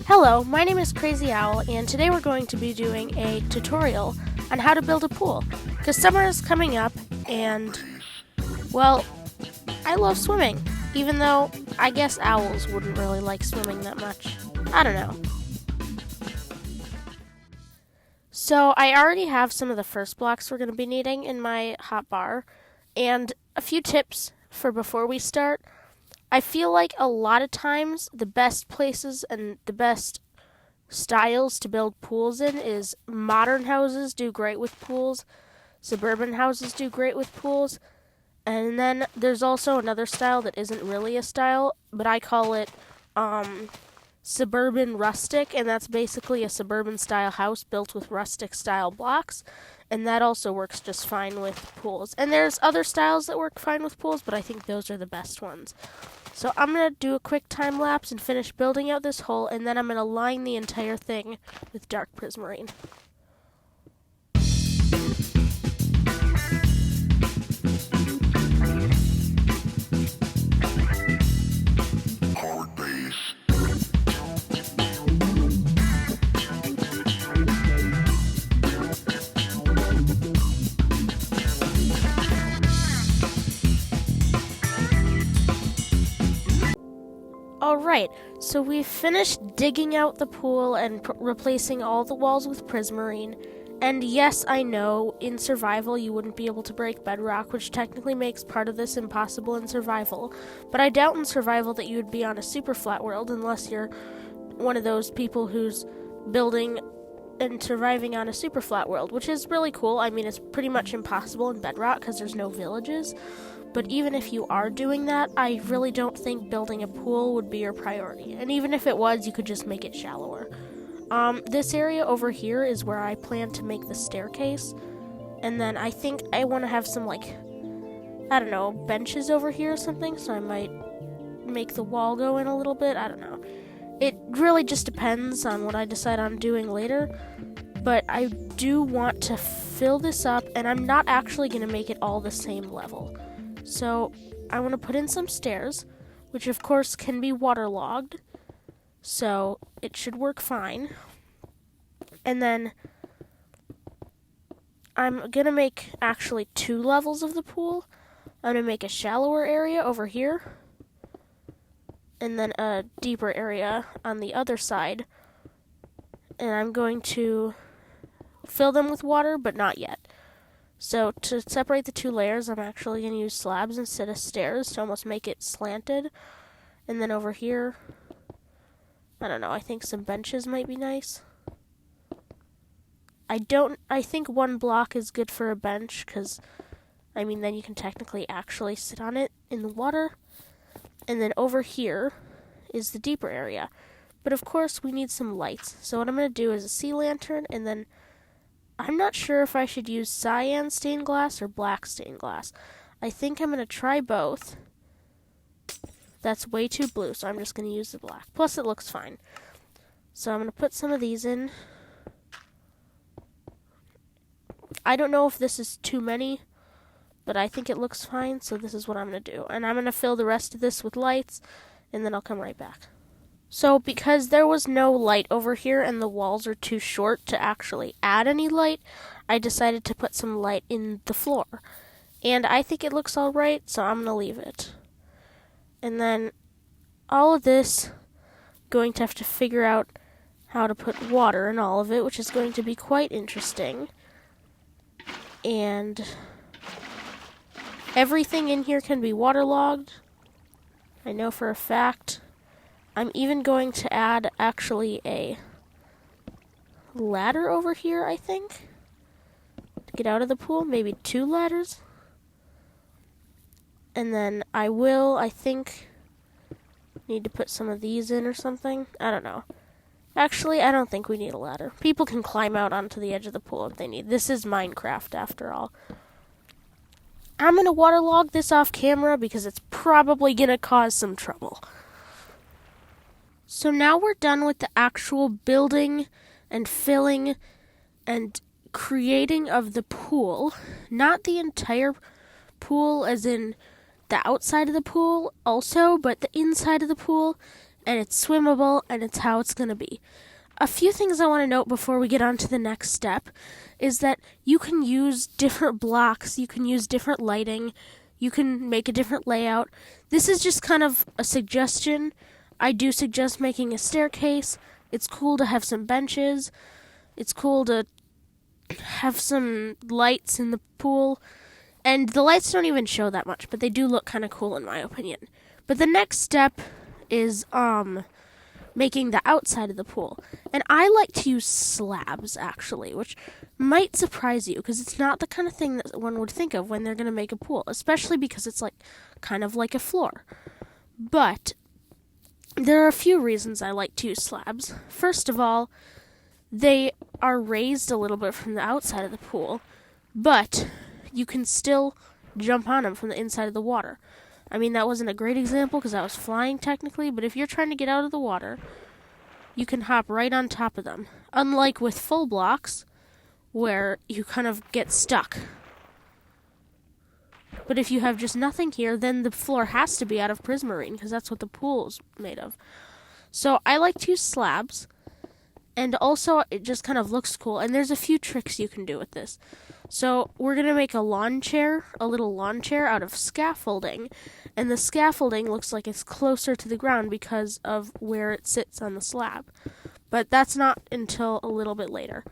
Hello, my name is Crazy Owl, and today we're going to be doing a tutorial on how to build a pool. Because summer is coming up, and, well, I love swimming, even though I guess owls wouldn't really like swimming that much. I don't know. So I already have some of the first blocks we're going to be needing in my hotbar, and a few tips for before we start. I feel like a lot of times the best places and the best styles to build pools in is modern houses do great with pools, suburban houses do great with pools, and then there's also another style that isn't really a style, but I call it suburban rustic, and that's basically a suburban style house built with rustic style blocks, and that also works just fine with pools. And there's other styles that work fine with pools, but I think those are the best ones. So I'm going to do a quick time lapse and finish building out this hole, and then I'm going to line the entire thing with dark prismarine. Alright, so we've finished digging out the pool and replacing all the walls with prismarine. And yes, I know, in survival you wouldn't be able to break bedrock, which technically makes part of this impossible in survival. But I doubt in survival that you would be on a super flat world unless you're one of those people who's building and surviving on a super flat world, which is really cool. I mean, it's pretty much impossible in bedrock because there's no villages. But even if you are doing that, I really don't think building a pool would be your priority. And even if it was, you could just make it shallower. This area over here is where I plan to make the staircase. And then I think I want to have some, benches over here or something. So I might make the wall go in a little bit. I don't know. It really just depends on what I decide on doing later. But I do want to fill this up, and I'm not actually going to make it all the same level. So I want to put in some stairs, which of course can be waterlogged, so it should work fine. And then I'm going to make actually 2 levels of the pool. I'm going to make a shallower area over here, and then a deeper area on the other side. And I'm going to fill them with water, but not yet. So to separate the 2 layers, I'm actually going to use slabs instead of stairs to almost make it slanted. And then over here, I don't know, I think some benches might be nice. I think 1 block is good for a bench, because, then you can technically actually sit on it in the water. And then over here is the deeper area. But of course, we need some lights. So what I'm going to do is a sea lantern, and then I'm not sure if I should use cyan stained glass or black stained glass. I think I'm going to try both. That's way too blue, so I'm just going to use the black. Plus, it looks fine. So I'm going to put some of these in. I don't know if this is too many, but I think it looks fine, so this is what I'm going to do. And I'm going to fill the rest of this with lights, and then I'll come right back. So because there was no light over here and the walls are too short to actually add any light, I decided to put some light in the floor. And I think it looks alright, so I'm going to leave it. And then all of this, going to have to figure out how to put water in all of it, which is going to be quite interesting. And everything in here can be waterlogged. I know for a fact. I'm even going to add actually a ladder over here, I think, to get out of the pool. Maybe 2 ladders. And then I think, need to put some of these in or something. I don't know. Actually, I don't think we need a ladder. People can climb out onto the edge of the pool if they need. This is Minecraft, after all. I'm going to waterlog this off camera because it's probably going to cause some trouble. So now we're done with the actual building and filling and creating of the pool. Not the entire pool as in the outside of the pool also, but the inside of the pool and it's swimmable, and it's how it's going to be. A few things I want to note before we get on to the next step is that you can use different blocks, you can use different lighting, you can make a different layout. This is just kind of a suggestion. I do suggest making a staircase. It's cool to have some benches. It's cool to have some lights in the pool. And the lights don't even show that much, but they do look kind of cool in my opinion. But the next step is making the outside of the pool. And I like to use slabs, actually, which might surprise you, because it's not the kind of thing that one would think of when they're going to make a pool, especially because it's kind of like a floor. But there are a few reasons I like to use slabs. First of all, they are raised a little bit from the outside of the pool, but you can still jump on them from the inside of the water. I mean, that wasn't a great example because I was flying technically, but if you're trying to get out of the water, you can hop right on top of them. Unlike with full blocks, where you kind of get stuck. But if you have just nothing here, then the floor has to be out of Prismarine, because that's what the pool is made of. So I like to use slabs, and also it just kind of looks cool, and there's a few tricks you can do with this. So we're going to make a little lawn chair out of scaffolding, and the scaffolding looks like it's closer to the ground because of where it sits on the slab. But that's not until a little bit later.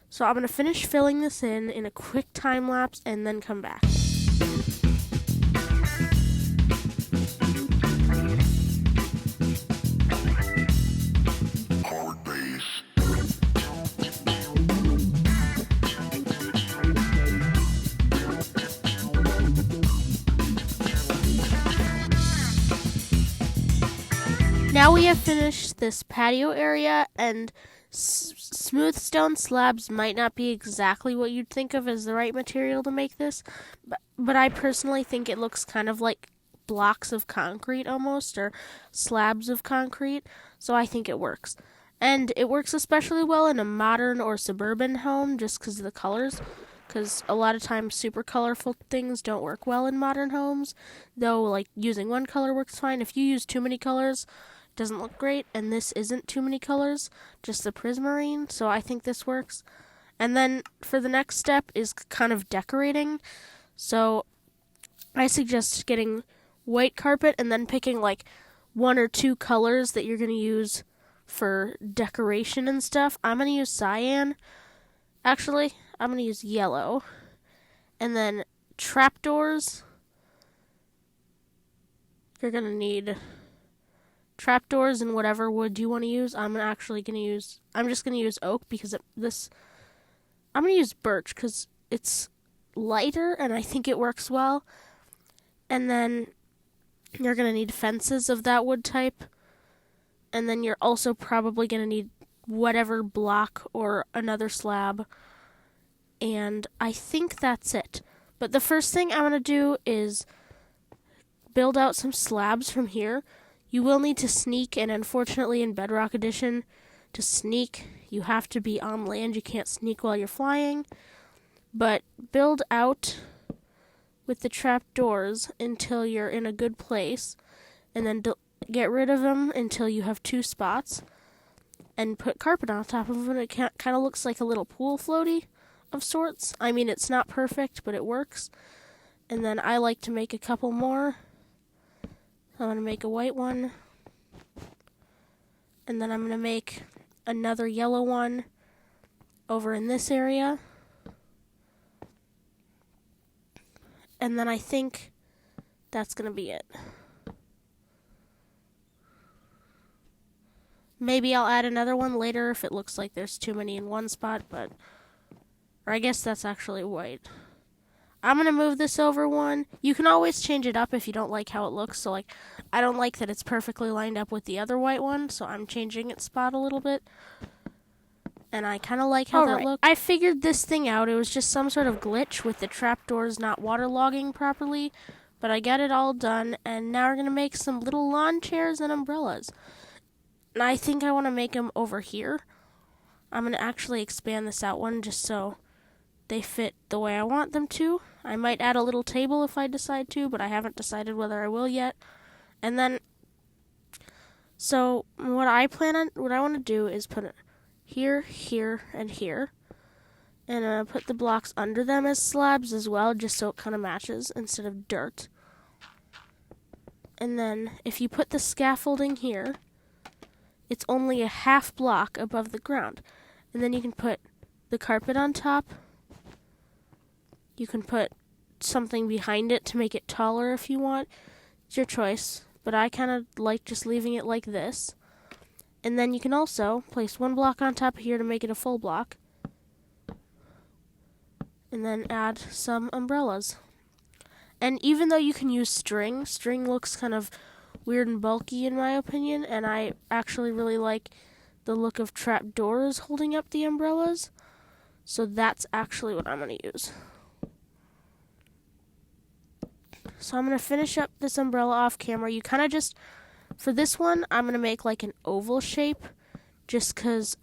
So I'm going to finish filling this in a quick time lapse and then come back. Now we have finished this patio area, and smooth stone slabs might not be exactly what you'd think of as the right material to make this, but I personally think it looks kind of like blocks of concrete almost, or slabs of concrete, so I think it works. And it works especially well in a modern or suburban home just because of the colors, because a lot of times super colorful things don't work well in modern homes, though using one color works fine. If you use too many colors, doesn't look great, and this isn't too many colors, just the Prismarine, so I think this works. And then for the next step is kind of decorating, so I suggest getting white carpet and then picking one or two colors that you're going to use for decoration and stuff. I'm going to use cyan. Actually, I'm going to use yellow. And then trapdoors. You're going to need trapdoors and whatever wood you want to use. I'm just going to use oak because I'm going to use birch because it's lighter and I think it works well. And then you're going to need fences of that wood type. And then you're also probably going to need whatever block or another slab. And I think that's it. But the first thing I'm going to do is build out some slabs from here. You will need to sneak, and unfortunately in Bedrock Edition, to sneak, you have to be on land. You can't sneak while you're flying. But build out with the trapdoors until you're in a good place, and then get rid of them until you have 2 spots, and put carpet on top of them. It kind of looks like a little pool floaty of sorts. I mean, it's not perfect, but it works. And then I like to make a couple more. I'm going to make a white one, and then I'm going to make another yellow one over in this area. And then I think that's going to be it. Maybe I'll add another one later if it looks like there's too many in one spot, or I guess that's actually white. I'm going to move this over one. You can always change it up if you don't like how it looks. So, I don't like that it's perfectly lined up with the other white one, so I'm changing its spot a little bit. And I kind of like how that looks. I figured this thing out. It was just some sort of glitch with the trapdoors not waterlogging properly. But I got it all done, and now we're going to make some little lawn chairs and umbrellas. And I think I want to make them over here. I'm going to actually expand this out one just so they fit the way I want them to. I might add a little table if I decide to, but I haven't decided whether I will yet. And then So what I want to do is put it here, here, and here. And put the blocks under them as slabs as well, just so it kind of matches instead of dirt. And then if you put the scaffolding here, it's only a half block above the ground. And then you can put the carpet on top. You can put something behind it to make it taller if you want. It's your choice, but I kind of like just leaving it like this. And then you can also place one block on top here to make it a full block. And then add some umbrellas. And even though you can use string looks kind of weird and bulky in my opinion, and I actually really like the look of trapdoors holding up the umbrellas. So that's actually what I'm going to use. So I'm going to finish up this umbrella off camera. You kind of just, for this one, I'm going to make like an oval shape just because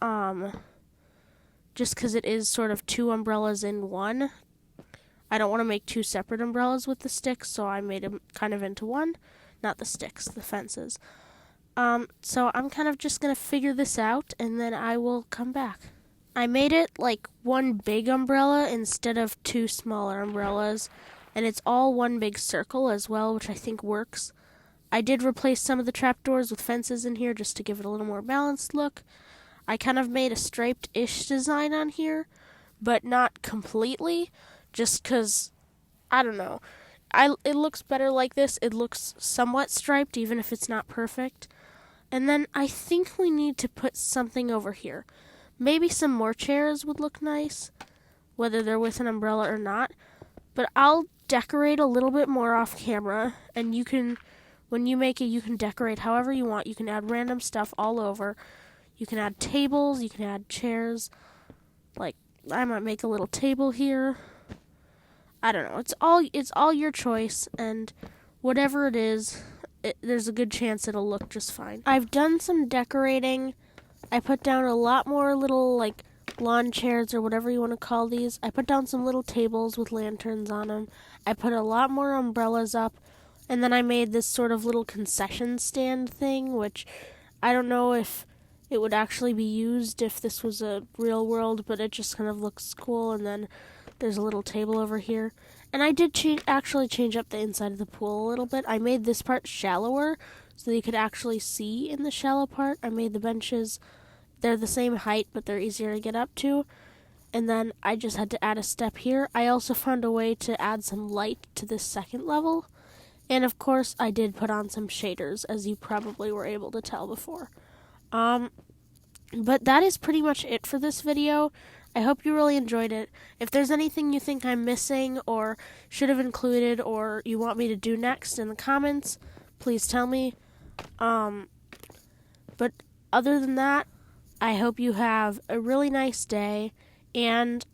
it is sort of two umbrellas in one. I don't want to make two separate umbrellas with the sticks, so I made them kind of into one. Not the sticks, the fences. So I'm kind of just going to figure this out, and then I will come back. I made it like one big umbrella instead of two smaller umbrellas, and it's all one big circle as well, which I think works. I did replace some of the trapdoors with fences in here just to give it a little more balanced look. I kind of made a striped-ish design on here, but not completely, just because, I don't know. It looks better like this. It looks somewhat striped, even if it's not perfect. And then I think we need to put something over here. Maybe some more chairs would look nice, whether they're with an umbrella or not. But I'll decorate a little bit more off camera, and you can, when you make it, you can decorate however you want. You can add random stuff all over. You can add tables, you can add chairs. Like, I might make a little table here. I don't know. It's all your choice, and whatever it is, there's a good chance it'll look just fine. I've done some decorating. I put down a lot more little, like, lawn chairs or whatever you want to call these. I put down some little tables with lanterns on them. I put a lot more umbrellas up, and then I made this sort of little concession stand thing, which I don't know if it would actually be used if this was a real world, but it just kind of looks cool. And then there's a little table over here. And I did actually change up the inside of the pool a little bit. I made this part shallower so that you could actually see in the shallow part. I made the benches, they're the same height, but they're easier to get up to. And then I just had to add a step here. I also found a way to add some light to this second level. And of course, I did put on some shaders, as you probably were able to tell before. But that is pretty much it for this video. I hope you really enjoyed it. If there's anything you think I'm missing or should have included or you want me to do next in the comments, please tell me. But other than that, I hope you have a really nice day. And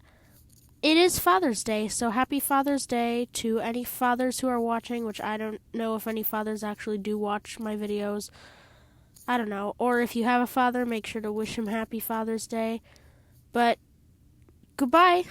it is Father's Day, so happy Father's Day to any fathers who are watching, which I don't know if any fathers actually do watch my videos. I don't know. Or if you have a father, make sure to wish him happy Father's Day. But goodbye.